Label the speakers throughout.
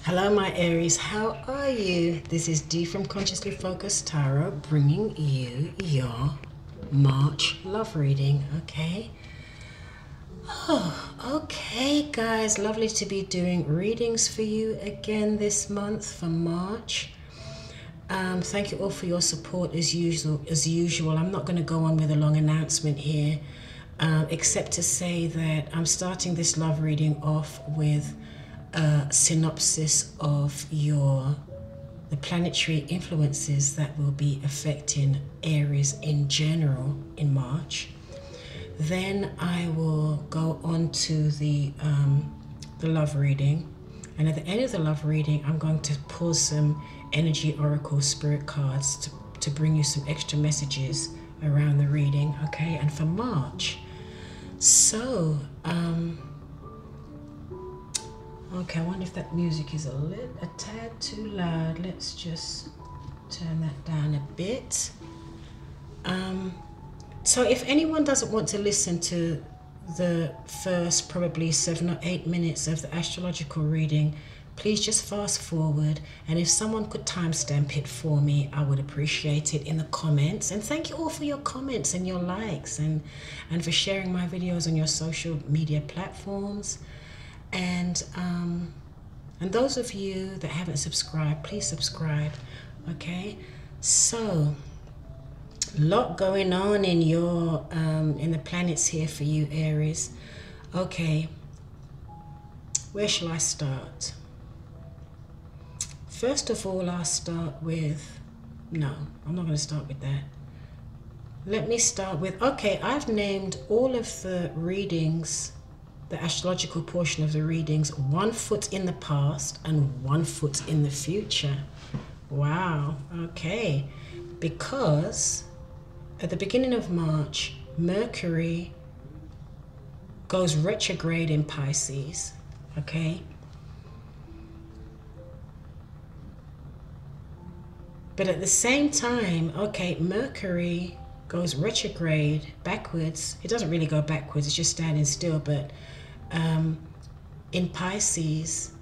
Speaker 1: Hello my Aries, how are you? This is Dee from Consciously Focused Tarot bringing you your March love reading, okay? Oh, okay guys, lovely to be doing readings for you again this month for March. Thank you all for your support as usual. I'm not going to go on with a long announcement here, except to say that I'm starting this love reading off with a synopsis of the planetary influences that will be affecting Aries in general in March. Then I will go on to the love reading, and at the end of the love reading I'm going to pull some energy oracle spirit cards to bring you some extra messages around the reading, okay? And for March, so okay, I wonder if that music is a tad too loud. Let's just turn that down a bit. So if anyone doesn't want to listen to the first probably 7 or 8 minutes of the astrological reading, please just fast forward. And if someone could timestamp it for me, I would appreciate it in the comments. And thank you all for your comments and your likes and for sharing my videos on your social media platforms. And those of you that haven't subscribed, please subscribe, okay? So, a lot going on in your in the planets here for you, Aries. Okay, where shall I start? First of all, I'll start with, no, I'm not going to start with that. Let me start with, okay, I've named all of the readings, the astrological portion of the readings, 1 foot in the past and 1 foot in the future. Wow, okay. Because at the beginning of March, Mercury goes retrograde in Pisces, okay? But at the same time, okay, Mercury goes retrograde backwards. It doesn't really go backwards, it's just standing still, but in Pisces,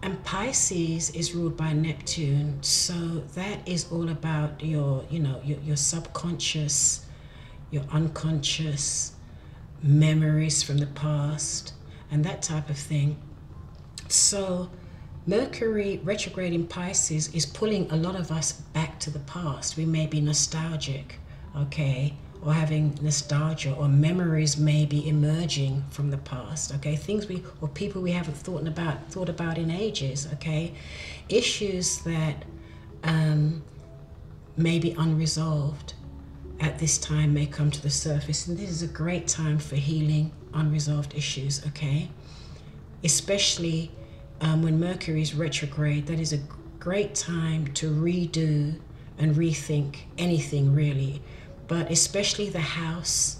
Speaker 1: and Pisces is ruled by Neptune, so that is all about your subconscious, your unconscious memories from the past and that type of thing. So Mercury retrograde in Pisces is pulling a lot of us back to the past. We may be nostalgic, okay, or having nostalgia, or memories may be emerging from the past, okay, things or people we haven't thought about in ages, okay, issues that may be unresolved at this time may come to the surface, and this is a great time for healing unresolved issues, okay, especially when Mercury is retrograde. That is a great time to redo and rethink anything really, but especially the house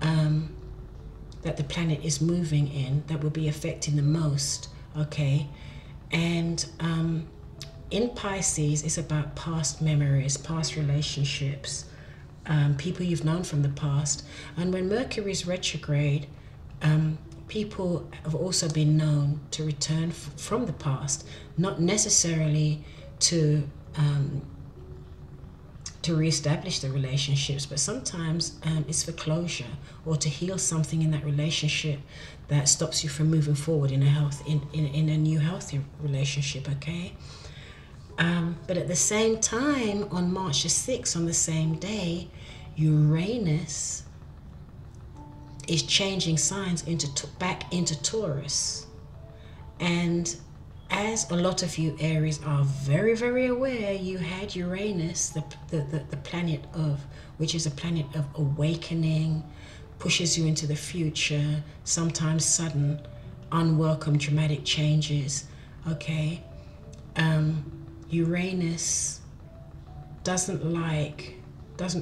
Speaker 1: that the planet is moving in, that will be affecting the most, okay? And in Pisces, it's about past memories, past relationships, people you've known from the past. And when Mercury is retrograde, people have also been known to return from the past, not necessarily to reestablish the relationships, but sometimes it's for closure or to heal something in that relationship that stops you from moving forward in a new healthy relationship, okay? But at the same time, on March the 6th, on the same day, Uranus is changing signs back into Taurus. And as a lot of you Aries are very, very aware, you had Uranus, the planet which is a planet of awakening, pushes you into the future, sometimes sudden, unwelcome, dramatic changes, okay? Uranus doesn't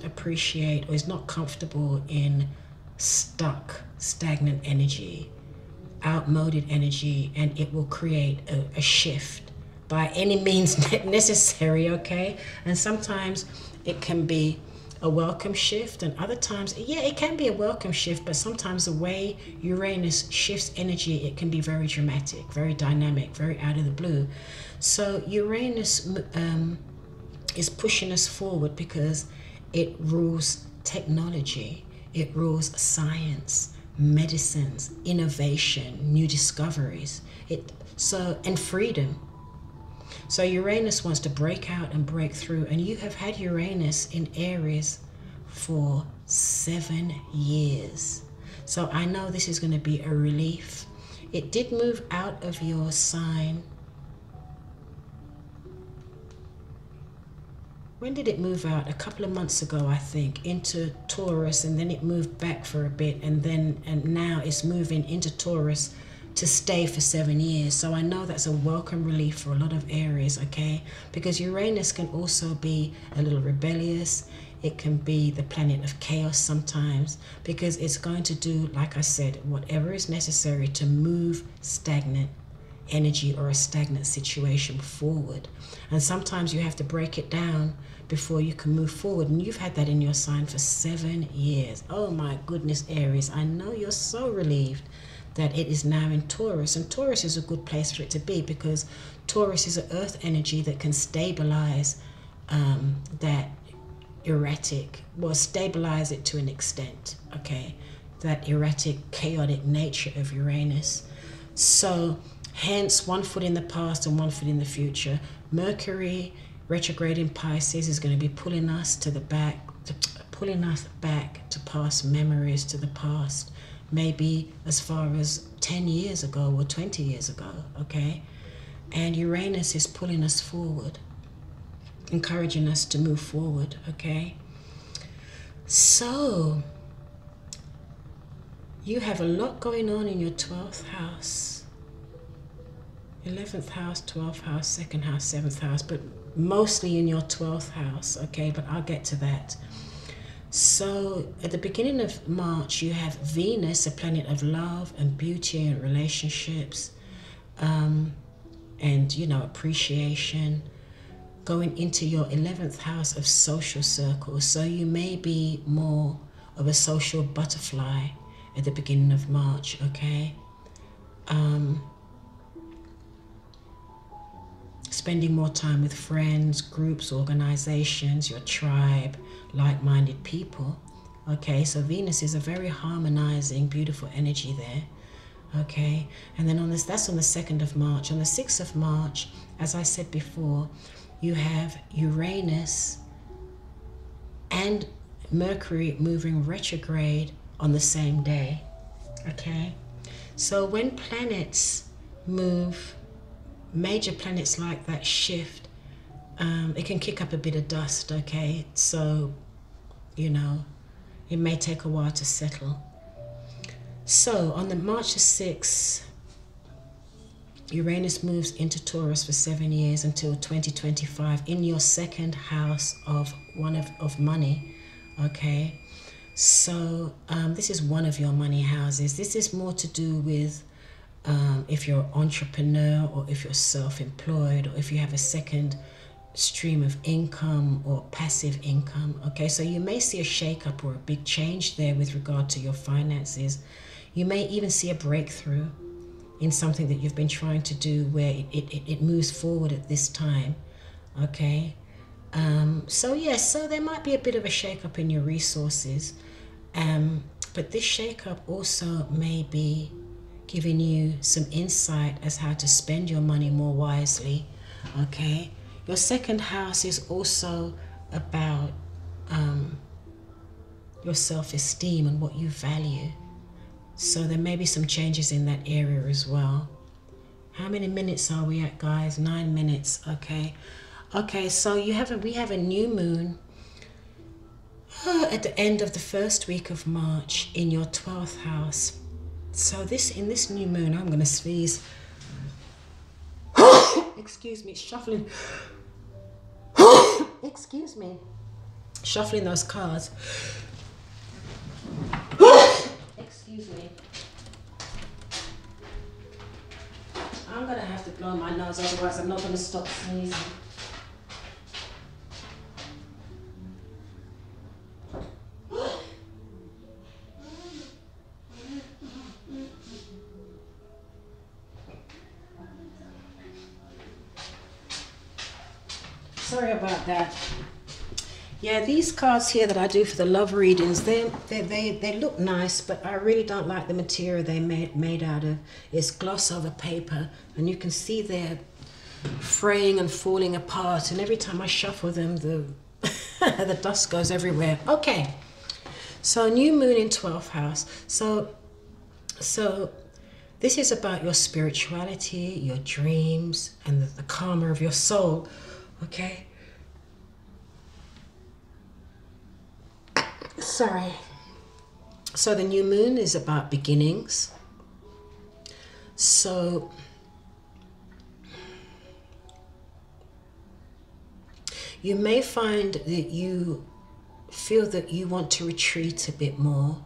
Speaker 1: appreciate, or is not comfortable in stagnant energy, outmoded energy, and it will create a shift by any means necessary, okay? And sometimes it can be a welcome shift, and other times, yeah, it can be a welcome shift, but sometimes the way Uranus shifts energy, it can be very dramatic, very dynamic, very out of the blue. So Uranus is pushing us forward because it rules technology, it rules science, medicines, innovation, new discoveries, and freedom. So Uranus wants to break out and break through, and you have had Uranus in Aries for 7 years. So I know this is going to be a relief. It did move out of your sign. When did it move out? A couple of months ago, I think, into Taurus, and then it moved back for a bit, and now it's moving into Taurus to stay for 7 years. So I know that's a welcome relief for a lot of Aries, okay? Because Uranus can also be a little rebellious. It can be the planet of chaos sometimes, because it's going to do, like I said, whatever is necessary to move stagnant energy or a stagnant situation forward. And sometimes you have to break it down before you can move forward. And you've had that in your sign for 7 years. Oh my goodness, Aries, I know you're so relieved that it is now in Taurus. And Taurus is a good place for it to be, because Taurus is an earth energy that can stabilize that erratic, well, stabilize it to an extent, okay, that erratic, chaotic nature of Uranus. So hence, 1 foot in the past and 1 foot in the future. Mercury retrograde in Pisces is going to be pulling us to the back, pulling us back to past memories, to the past, maybe as far as 10 years ago or 20 years ago, okay? And Uranus is pulling us forward, encouraging us to move forward, okay? So, you have a lot going on in your 12th house. 11th house, 12th house, 2nd house, 7th house, but mostly in your 12th house, okay? But I'll get to that. So at the beginning of March, you have Venus, a planet of love and beauty and relationships, and, you know, appreciation, going into your 11th house of social circles. So you may be more of a social butterfly at the beginning of March, okay? Spending more time with friends, groups, organizations, your tribe, like-minded people, okay? So Venus is a very harmonizing, beautiful energy there, okay? And then that's on the 2nd of March. On the 6th of March, as I said before, you have Uranus and Mercury moving retrograde on the same day, okay? So when planets move, major planets like that shift, it can kick up a bit of dust, okay? So, you know, it may take a while to settle. So on the March the 6th, Uranus moves into Taurus for 7 years until 2025 in your 2nd house of money, okay? So this is one of your money houses. This is more to do with if you're an entrepreneur, or if you're self-employed, or if you have a second stream of income or passive income, okay? So you may see a shake-up or a big change there with regard to your finances. You may even see a breakthrough in something that you've been trying to do, where it moves forward at this time, okay? So yes, so there might be a bit of a shake-up in your resources, but this shake-up also may be giving you some insight as how to spend your money more wisely, okay? Your 2nd house is also about your self-esteem and what you value. So there may be some changes in that area as well. How many minutes are we at, guys? 9 minutes, okay. Okay, so we have a new moon at the end of the first week of March in your 12th house. So in this new moon, I'm gonna sneeze. Excuse me, shuffling. Excuse me, shuffling those cards. Excuse me. I'm gonna have to blow my nose, otherwise I'm not gonna stop sneezing. Sorry about that. Yeah, these cards here that I do for the love readings, they look nice, but I really don't like the material they made out of. It's gloss over paper, and you can see they're fraying and falling apart, and every time I shuffle them, the the dust goes everywhere. Okay, so new moon in 12th house. So this is about your spirituality, your dreams, and the karma of your soul. Okay. Sorry. So the new moon is about beginnings. So you may find that you feel that you want to retreat a bit more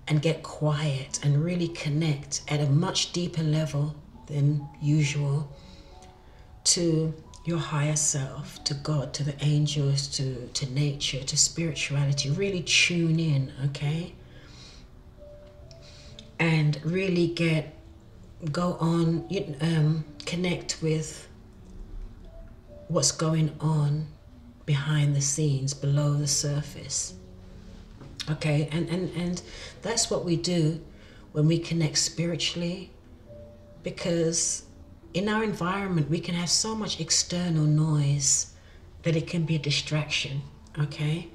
Speaker 1: and get quiet and really connect at a much deeper level than usual to your higher self, to God, to the angels, to nature, to spirituality. Really tune in, okay? And really connect with what's going on behind the scenes, below the surface. Okay, and that's what we do when we connect spiritually, because in our environment, we can have so much external noise that it can be a distraction, okay?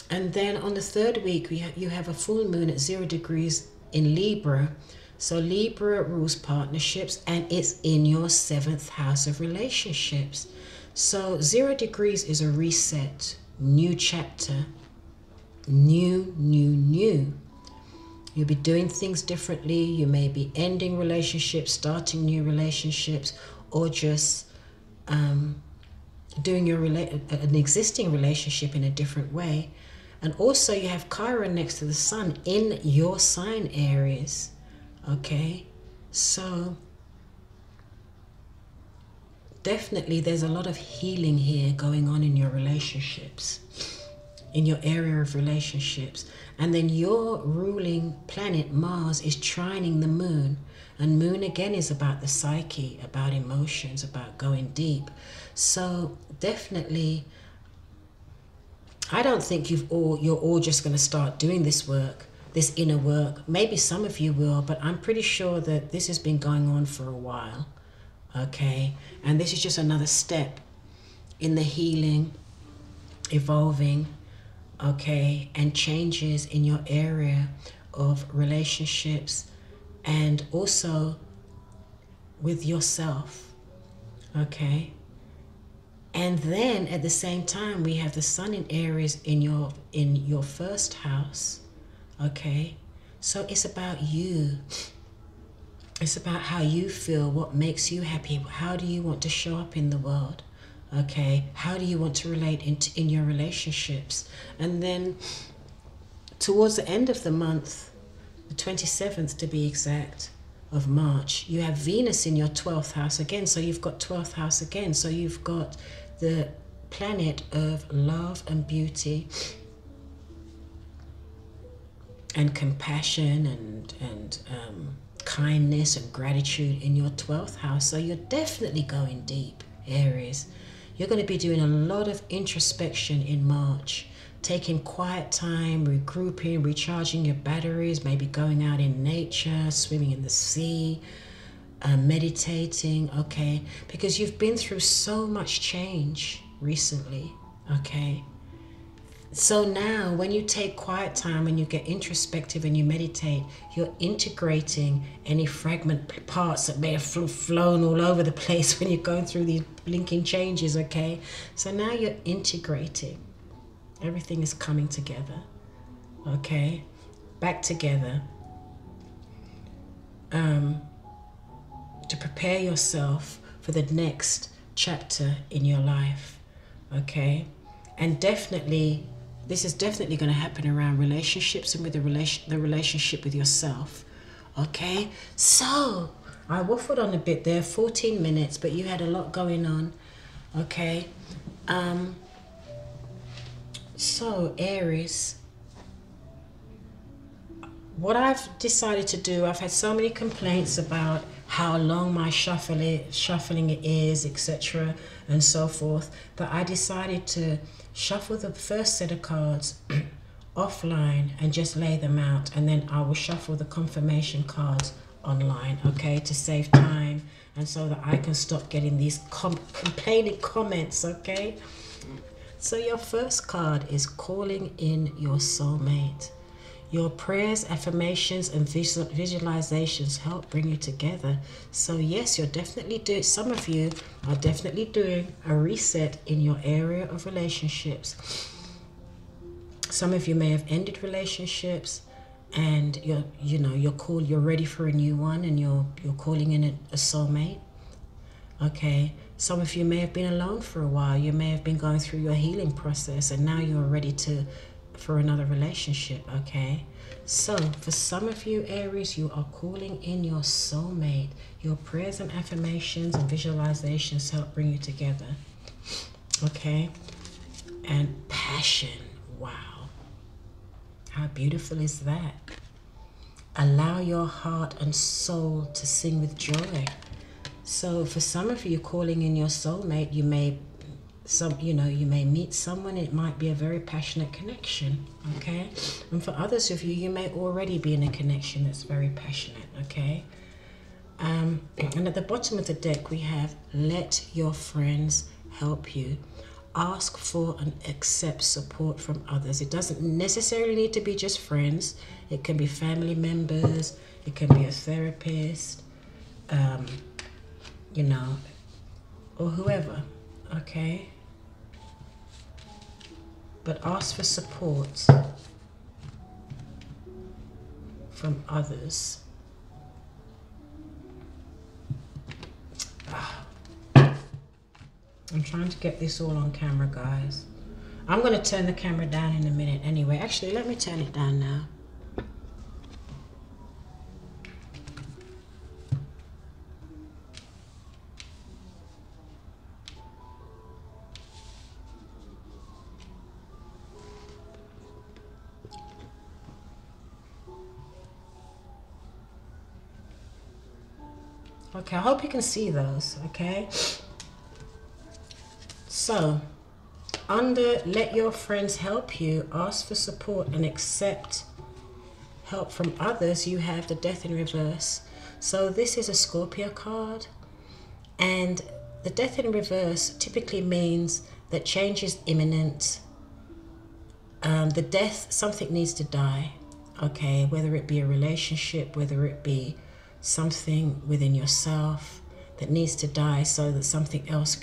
Speaker 1: And then on the third week, you have a full moon at 0 degrees in Libra. So Libra rules partnerships, and it's in your 7th house of relationships. So 0 degrees is a reset, new chapter, new. You'll be doing things differently. You may be ending relationships, starting new relationships, or just doing an existing relationship in a different way. And also you have Chiron next to the sun in your sign, Aries. Okay, so definitely there's a lot of healing here going on in your relationships, in your area of relationships. And then your ruling planet, Mars, is trining the moon. And moon again is about the psyche, about emotions, about going deep. So definitely, I don't think you're all just going to start doing this work, this inner work. Maybe some of you will, but I'm pretty sure that this has been going on for a while. Okay, and this is just another step in the healing, evolving, okay, and changes in your area of relationships, and also with yourself, okay? And then at the same time, we have the sun in Aries in your 1st house, okay? So it's about you. It's about how you feel, what makes you happy. How do you want to show up in the world? Okay, how do you want to relate in your relationships? And then towards the end of the month, the 27th to be exact, of March, you have Venus in your 12th house again. So you've got 12th house again. So you've got the planet of love and beauty and compassion and kindness and gratitude in your 12th house. So you're definitely going deep, Aries. You're going to be doing a lot of introspection in March, taking quiet time, regrouping, recharging your batteries, maybe going out in nature, swimming in the sea, meditating, okay? Because you've been through so much change recently, okay? So now when you take quiet time and you get introspective and you meditate, you're integrating any fragment parts that may have flown all over the place when you're going through these blinking changes, okay? So now you're integrating. Everything is coming together, okay? Back together. To prepare yourself for the next chapter in your life, okay? And definitely, this is definitely going to happen around relationships and with the relationship with yourself, okay? So, I waffled on a bit there, 14 minutes, but you had a lot going on, okay? So, Aries, what I've decided to do, I've had so many complaints about how long my shuffling it is, etc. and so forth, that I decided to shuffle the first set of cards offline and just lay them out, and then I will shuffle the confirmation cards online, okay, to save time and so that I can stop getting these complaining comments, okay? So your first card is calling in your soulmate. Your prayers, affirmations, and visualizations help bring you together. So yes, you're definitely doing, some of you are definitely doing a reset in your area of relationships. Some of you may have ended relationships, and you're ready for a new one, and you're calling in a soulmate. Okay. Some of you may have been alone for a while. You may have been going through your healing process, and now you're ready for another relationship, okay? So for some of you, Aries, you are calling in your soulmate. Your prayers and affirmations and visualizations help bring you together, okay? And passion, wow. How beautiful is that? Allow your heart and soul to sing with joy. So for some of you calling in your soulmate, you may meet someone. It might be a very passionate connection, okay? And for others of you, you may already be in a connection that's very passionate, okay? And at the bottom of the deck, we have let your friends help you. Ask for and accept support from others. It doesn't necessarily need to be just friends. It can be family members. It can be a therapist, or whoever, okay? But ask for support from others. I'm trying to get this all on camera, guys. I'm going to turn the camera down in a minute anyway. Actually, let me turn it down now. Okay, I hope you can see those, okay? So, under let your friends help you, ask for support and accept help from others, you have the Death in reverse. So this is a Scorpio card, and the Death in reverse typically means that change is imminent. The death, something needs to die, okay? Whether it be a relationship, whether it be something within yourself that needs to die so that something else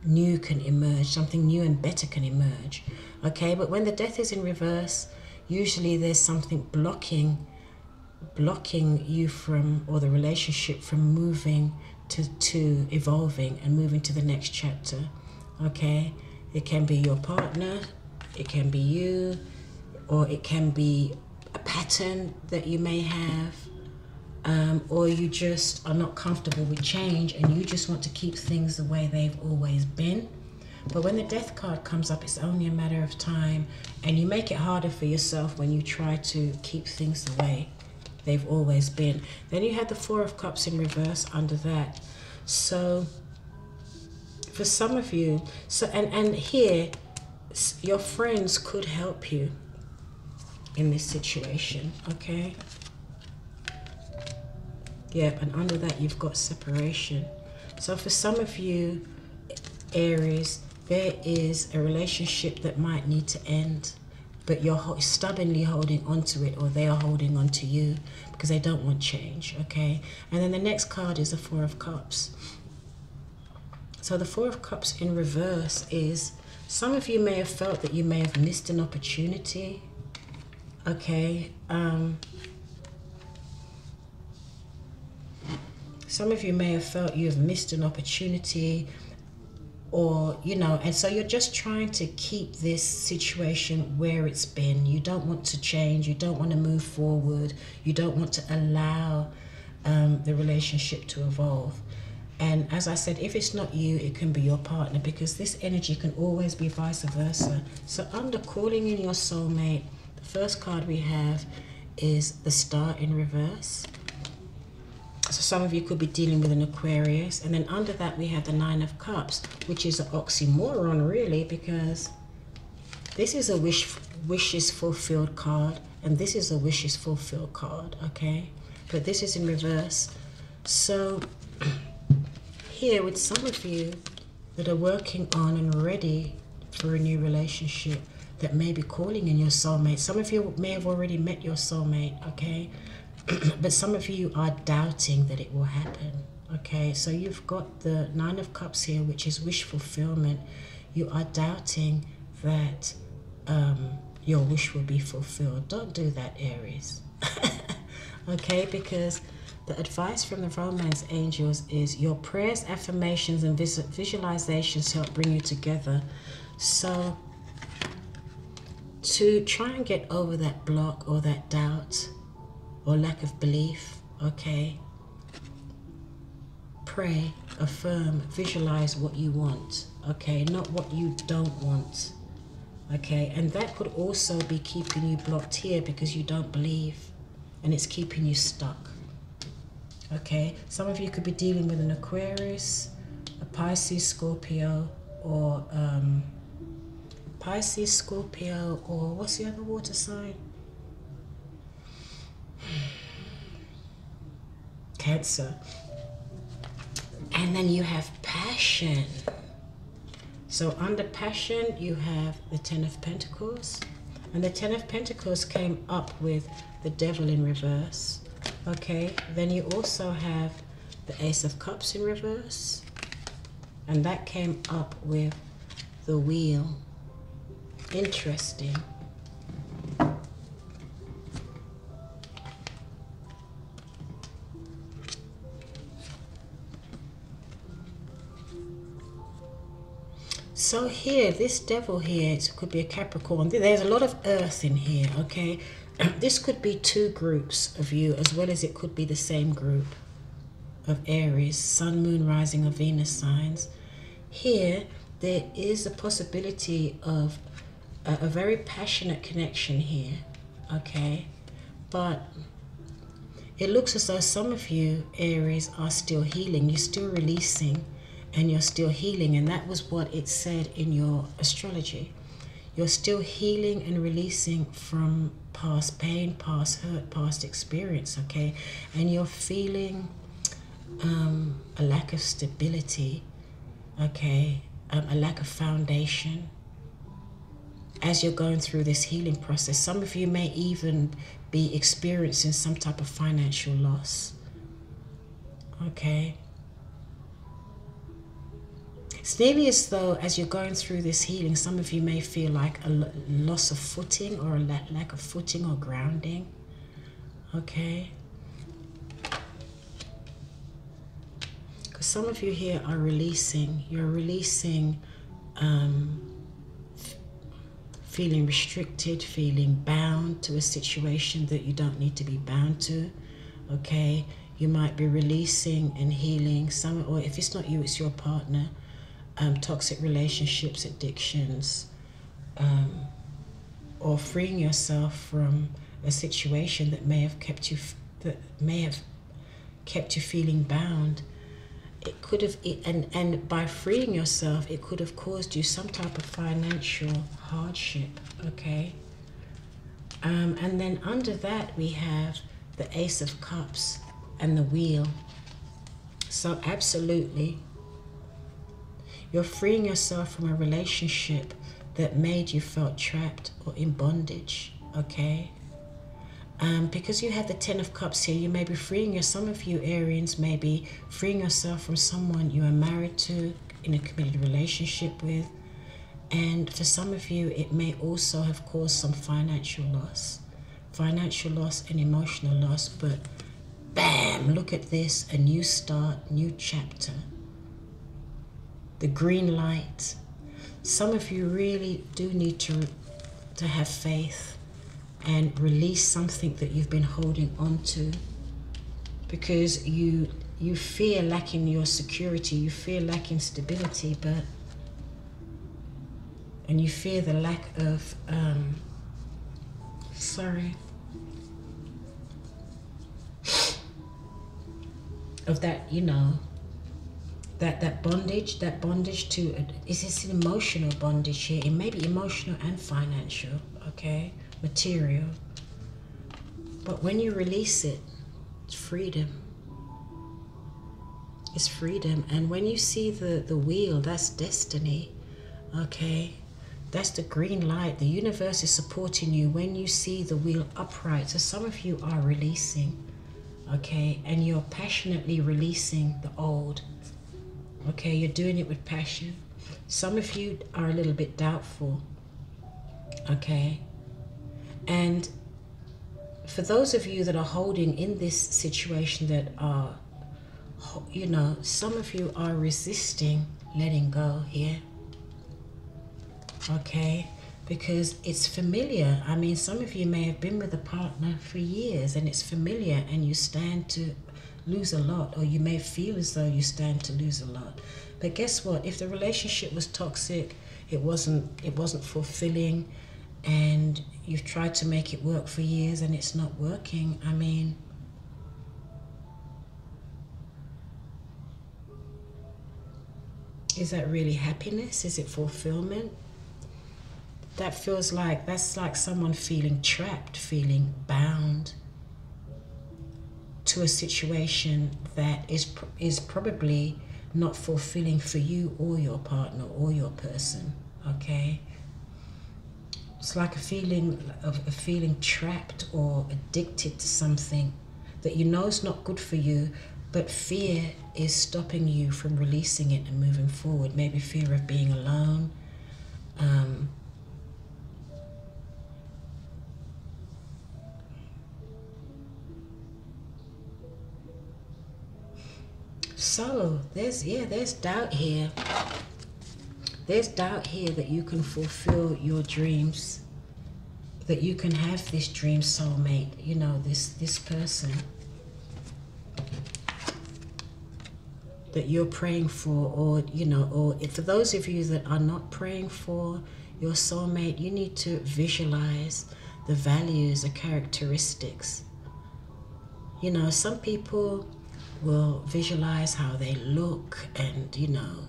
Speaker 1: new can emerge, something new and better can emerge, okay? But when the death is in reverse, usually there's something blocking you from, or the relationship from moving to evolving and moving to the next chapter, okay? It can be your partner, it can be you, or it can be a pattern that you may have, or you just are not comfortable with change and you just want to keep things the way they've always been. But when the death card comes up, it's only a matter of time, and you make it harder for yourself when you try to keep things the way they've always been. Then you had the Four of Cups in reverse under that. So for some of you, and here, your friends could help you in this situation, okay? Yep, and under that you've got separation. So for some of you, Aries, there is a relationship that might need to end, but you're stubbornly holding on to it, or they are holding on to you because they don't want change, okay? And then the next card is the Four of Cups. So the Four of Cups in reverse is, some of you may have felt that you may have missed an opportunity, okay? Some of you may have felt you have missed an opportunity, or, and so you're just trying to keep this situation where it's been. You don't want to change. You don't want to move forward. You don't want to allow the relationship to evolve. And as I said, if it's not you, it can be your partner, because this energy can always be vice versa. So under calling in your soulmate, the first card we have is the Star in reverse. So some of you could be dealing with an Aquarius. And then under that we have the Nine of Cups, which is an oxymoron really, because this is a wishes fulfilled card, and this is a wishes fulfilled card, okay? But this is in reverse. So here with some of you that are working on and ready for a new relationship, that may be calling in your soulmate. Some of you may have already met your soulmate, okay? But some of you are doubting that it will happen, okay? So you've got the Nine of Cups here, which is wish fulfillment. You are doubting that your wish will be fulfilled. Don't do that, Aries. Okay, because the advice from the romance angels is your prayers, affirmations, and visualizations help bring you together. So to try and get over that block or that doubt or lack of belief, okay, pray, affirm, visualize what you want, okay, not what you don't want, okay? And that could also be keeping you blocked here because you don't believe, and it's keeping you stuck, okay? Some of you could be dealing with an Aquarius, a Pisces, Scorpio, or Pisces, Scorpio, or what's the other water sign? Cancer. And then you have passion. So under passion, you have the Ten of Pentacles. And the Ten of Pentacles came up with the Devil in reverse. Okay, then you also have the Ace of Cups in reverse. And that came up with the Wheel. Interesting. So here, this Devil here, it could be a Capricorn. There's a lot of earth in here, okay? This could be two groups of you, as well as it could be the same group of Aries, Sun, Moon, Rising, or Venus signs. Here, there is a possibility of a very passionate connection here, okay? But it looks as though some of you, Aries, are still healing. You're still releasing and you're still healing. And that was what it said in your astrology. You're still healing and releasing from past pain, past hurt, past experience, okay? And you're feeling a lack of stability, okay? A lack of foundation as you're going through this healing process. Some of you may even be experiencing some type of financial loss, okay? It's nearly as though as you're going through this healing, some of you may feel like a loss of footing or a lack of footing or grounding, okay? Because some of you here are releasing. You're releasing feeling restricted, feeling bound to a situation that you don't need to be bound to, okay? You might be releasing and healing some, or if it's not you, it's your partner, toxic relationships, addictions, or freeing yourself from a situation that may have kept you feeling bound. It could have, and by freeing yourself, it could have caused you some type of financial hardship, okay? And then under that, we have the Ace of Cups and the Wheel. So absolutely, you're freeing yourself from a relationship that made you felt trapped or in bondage, okay? Because you have the Ten of Cups here, you may be freeing some of you Arians may be freeing yourself from someone you are married to, in a committed relationship with. And for some of you, it may also have caused some financial loss and emotional loss. But bam, look at this, a new start, new chapter. The green light. Some of you really do need to have faith and release something that you've been holding on to, because you fear lacking your security, you fear lacking stability, and you fear the lack of of that, you know, that bondage to, is this an emotional bondage here? It may be emotional and financial, okay, material. But when you release it, it's freedom. It's freedom. And when you see the wheel, that's destiny, okay? That's the green light. The universe is supporting you when you see the wheel upright. So some of you are releasing, okay? And you're passionately releasing the old, okay? You're doing it with passion. Some of you are a little bit doubtful, okay? And for those of you that are holding in this situation that are, you know, some of you are resisting letting go here, okay? Because it's familiar. I mean, some of you may have been with a partner for years and it's familiar, and you stand to lose a lot, or you may feel as though you stand to lose a lot. But guess what? If the relationship was toxic, it wasn't fulfilling, and you've tried to make it work for years and it's not working, I mean, is that really happiness? Is it fulfillment? That feels like, that's like someone feeling trapped, feeling bound to a situation that is probably not fulfilling for you or your partner or your person, okay? It's like a feeling trapped or addicted to something that you know is not good for you, but fear is stopping you from releasing it and moving forward. Maybe fear of being alone. So there's doubt here. There's doubt here that you can fulfill your dreams, that you can have this dream soulmate, you know, this person that you're praying for, or, you know, or for those of you that are not praying for your soulmate, you need to visualize the values, the characteristics. You know, some people will visualize how they look and, you know,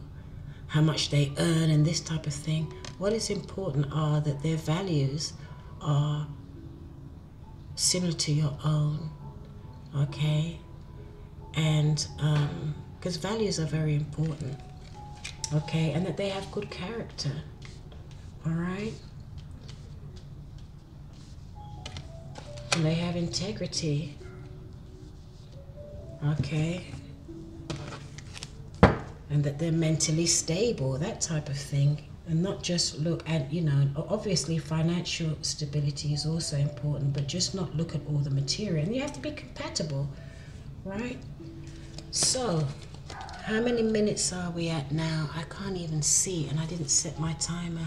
Speaker 1: how much they earn and this type of thing. What is important are that their values are similar to your own, okay? And because values are very important, okay? And that they have good character, all right? And they have integrity, okay? And that they're mentally stable, that type of thing. And not just look at, you know, obviously financial stability is also important, but just not look at all the material. And you have to be compatible, right? So, how many minutes are we at now? I can't even see, and I didn't set my timer.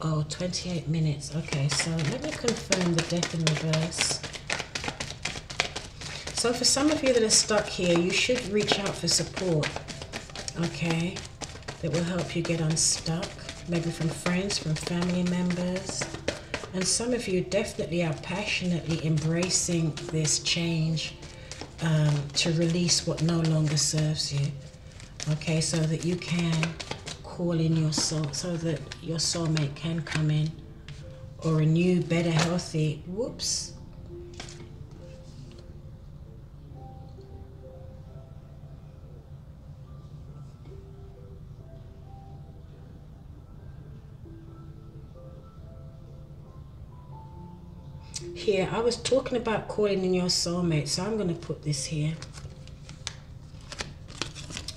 Speaker 1: Oh, 28 minutes. Okay, so let me confirm the death in reverse. So for some of you that are stuck here, you should reach out for support, okay, that will help you get unstuck, maybe from friends, from family members. And some of you definitely are passionately embracing this change to release what no longer serves you, okay, so that you can call in your soul, so that your soulmate can come in, or a new, better, healthy, whoops. Here, I was talking about calling in your soulmate, so I'm going to put this here.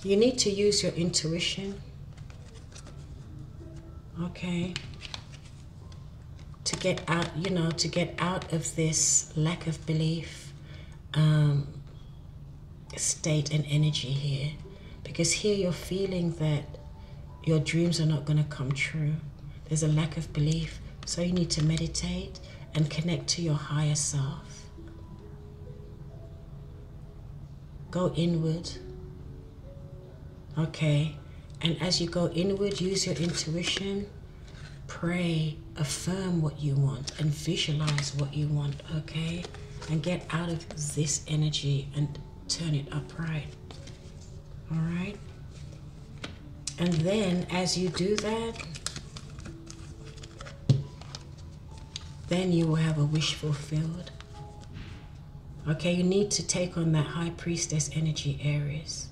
Speaker 1: You need to use your intuition, okay, to get out, you know, to get out of this lack of belief state and energy here. Because here you're feeling that your dreams are not going to come true. There's a lack of belief, so you need to meditate and connect to your higher self. Go inward, okay? And as you go inward, use your intuition, pray, affirm what you want, and visualize what you want, okay? And get out of this energy and turn it upright. All right? And then as you do that, then you will have a wish fulfilled. Okay, you need to take on that high priestess energy, Aries.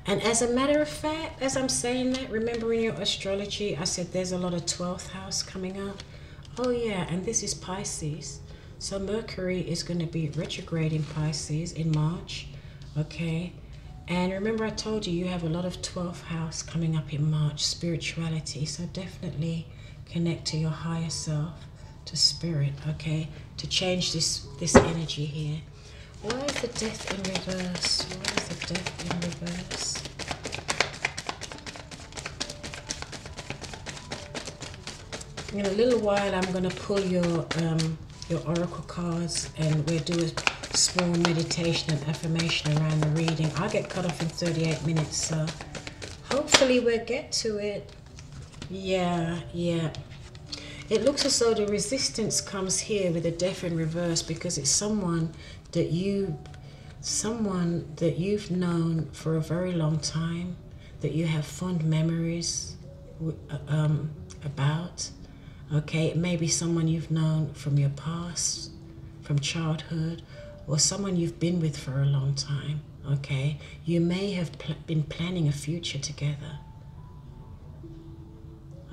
Speaker 1: And as a matter of fact, as I'm saying that, remember in your astrology, I said there's a lot of 12th house coming up. Oh yeah, and this is Pisces. So Mercury is going to be retrograde in Pisces in March. Okay. And remember I told you, you have a lot of 12th house coming up in March, spirituality. So definitely connect to your higher self, to spirit, okay, to change this energy here. Why is the death in reverse? Why is the death in reverse? In a little while, I'm going to pull your oracle cards, and we'll do a small meditation and affirmation around the reading. I'll get cut off in 38 minutes, so hopefully we'll get to it. Yeah. It looks as though the resistance comes here with the death in reverse, because it's someone that you've known for a very long time, that you have fond memories about. Okay, it may be someone you've known from your past, from childhood, or someone you've been with for a long time. Okay, you may have been planning a future together.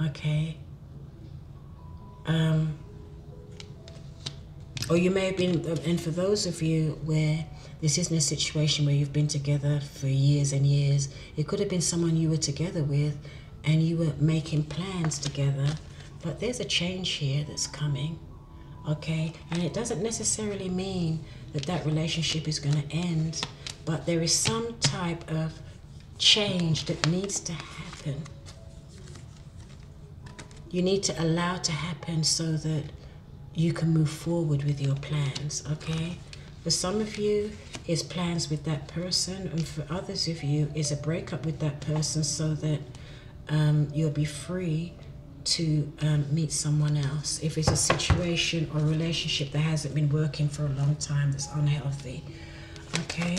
Speaker 1: Okay. Or you may have been, and for those of you where this isn't a situation where you've been together for years and years, it could have been someone you were together with and you were making plans together, but there's a change here that's coming, okay? And it doesn't necessarily mean that that relationship is going to end, but there is some type of change that needs to happen. You need to allow to happen so that you can move forward with your plans, okay? For some of you, it's plans with that person, and for others of you, it's a breakup with that person so that you'll be free to meet someone else. If it's a situation or relationship that hasn't been working for a long time, that's unhealthy, okay?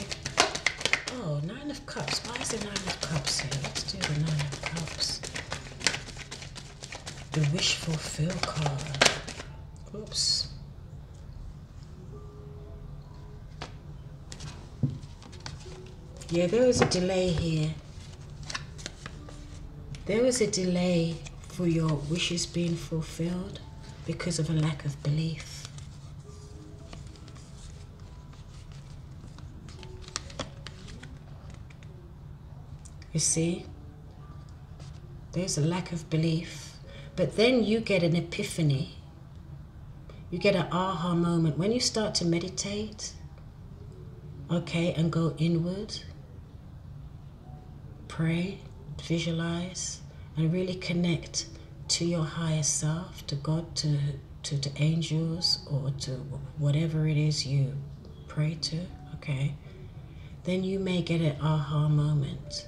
Speaker 1: Oh, 9 of Cups. Why is the 9 of Cups here? Let's do the 9 of Cups. The wish fulfill card. Oops. Yeah, there was a delay here. There was a delay for your wishes being fulfilled because of a lack of belief. You see? There's a lack of belief. But then you get an epiphany. You get an aha moment. When you start to meditate, okay, and go inward, pray, visualize, and really connect to your higher self, to God, to angels, or to whatever it is you pray to, okay, then you may get an aha moment,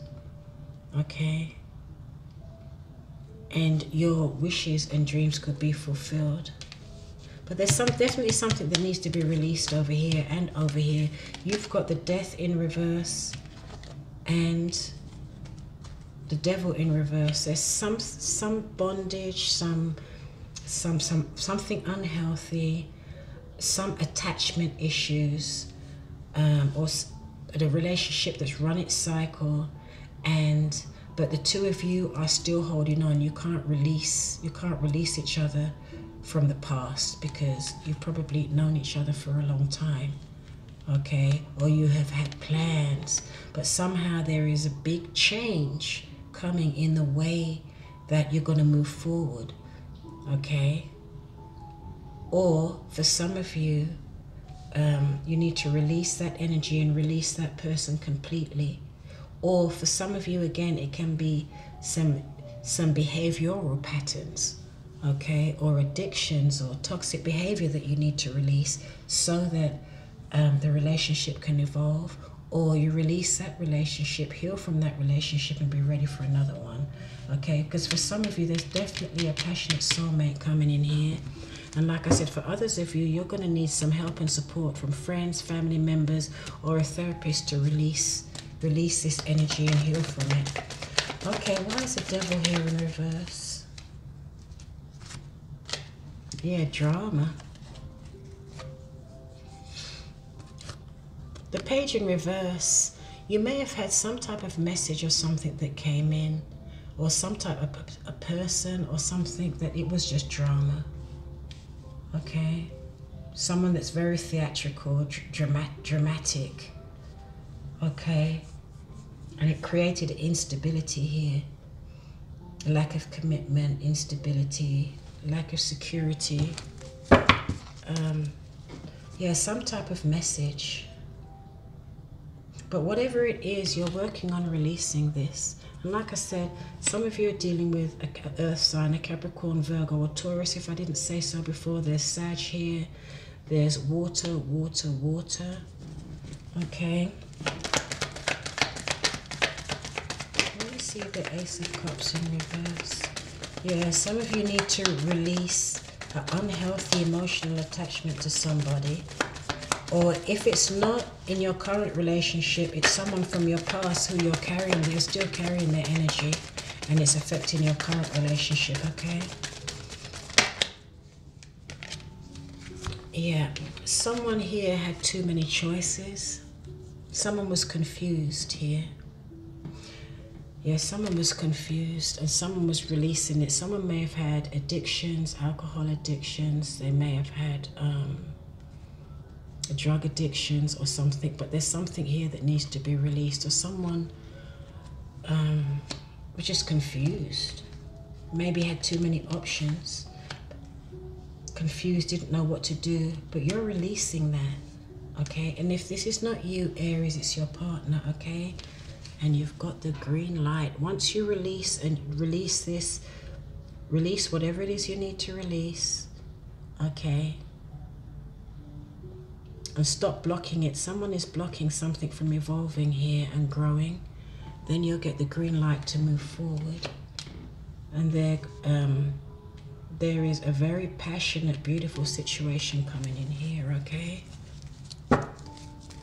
Speaker 1: okay? And your wishes and dreams could be fulfilled. But there's definitely something that needs to be released over here and over here. You've got the death in reverse and the devil in reverse. There's some bondage, something unhealthy, some attachment issues, or the relationship that's run its cycle, but the two of you are still holding on. You can't release each other from the past because you've probably known each other for a long time, okay? Or you have had plans, but somehow there is a big change coming in the way that you're going to move forward, okay? Or for some of you, you need to release that energy and release that person completely. Or for some of you, again, it can be some behavioral patterns, okay, or addictions or toxic behavior that you need to release so that the relationship can evolve, or you release that relationship, heal from that relationship, and be ready for another one, okay? Because for some of you, there's definitely a passionate soulmate coming in here. And like I said, for others of you, you're going to need some help and support from friends, family members, or a therapist to release this energy and heal from it. Okay, why is the devil here in reverse? Yeah, drama. The page in reverse, you may have had some type of message or something that came in, or some type of a person or something that it was just drama. Okay? Someone that's very theatrical, dramatic. Okay? And it created instability here. Lack of commitment, instability, lack of security. Yeah, some type of message. But whatever it is, you're working on releasing this. And like I said, some of you are dealing with an earth sign, a Capricorn, Virgo, or Taurus. If I didn't say so before, there's Sag here. There's water, water, water. Okay. Let me see the Ace of Cups in reverse. Yeah, some of you need to release an unhealthy emotional attachment to somebody. Or if it's not in your current relationship, it's someone from your past who you're carrying, they're still carrying their energy, and it's affecting your current relationship, okay? Yeah, someone here had too many choices. Someone was confused here. Yeah, someone was confused and someone was releasing it. Someone may have had addictions, alcohol addictions. They may have had drug addictions or something, but there's something here that needs to be released. Or someone was just confused, maybe had too many options, confused, didn't know what to do, but you're releasing that, okay? And if this is not you, Aries, it's your partner, okay? And you've got the green light. Once you release this, release whatever it is you need to release, okay? And stop blocking it. Someone is blocking something from evolving here and growing. Then you'll get the green light to move forward. And there is a very passionate, beautiful situation coming in here, okay?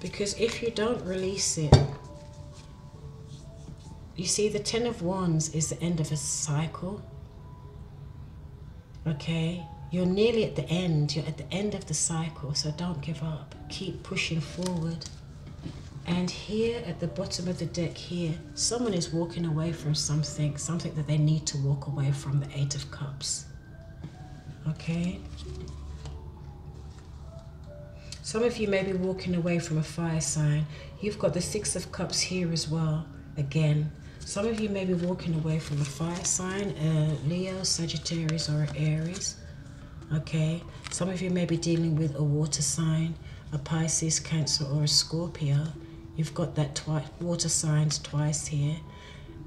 Speaker 1: Because if you don't release it, you see, the Ten of Wands is the end of a cycle, okay? You're nearly at the end. You're at the end of the cycle, so don't give up. Keep pushing forward. And here at the bottom of the deck here, someone is walking away from something that they need to walk away from, the Eight of Cups. Okay? Some of you may be walking away from a fire sign. You've got the Six of Cups here as well, again. Some of you may be walking away from a fire sign, Leo, Sagittarius, or Aries. Okay, some of you may be dealing with a water sign, a Pisces, Cancer, or a Scorpio. You've got that water signs twice here.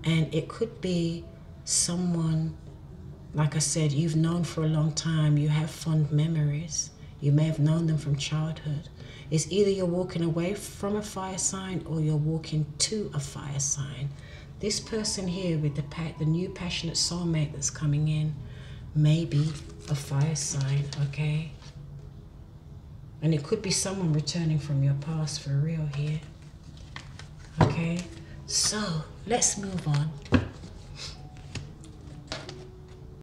Speaker 1: And it could be someone, like I said, you've known for a long time. You have fond memories. You may have known them from childhood. It's either you're walking away from a fire sign or you're walking to a fire sign. This person here with the new passionate soulmate that's coming in may be a fire sign, okay? And it could be someone returning from your past for real here, okay? So let's move on.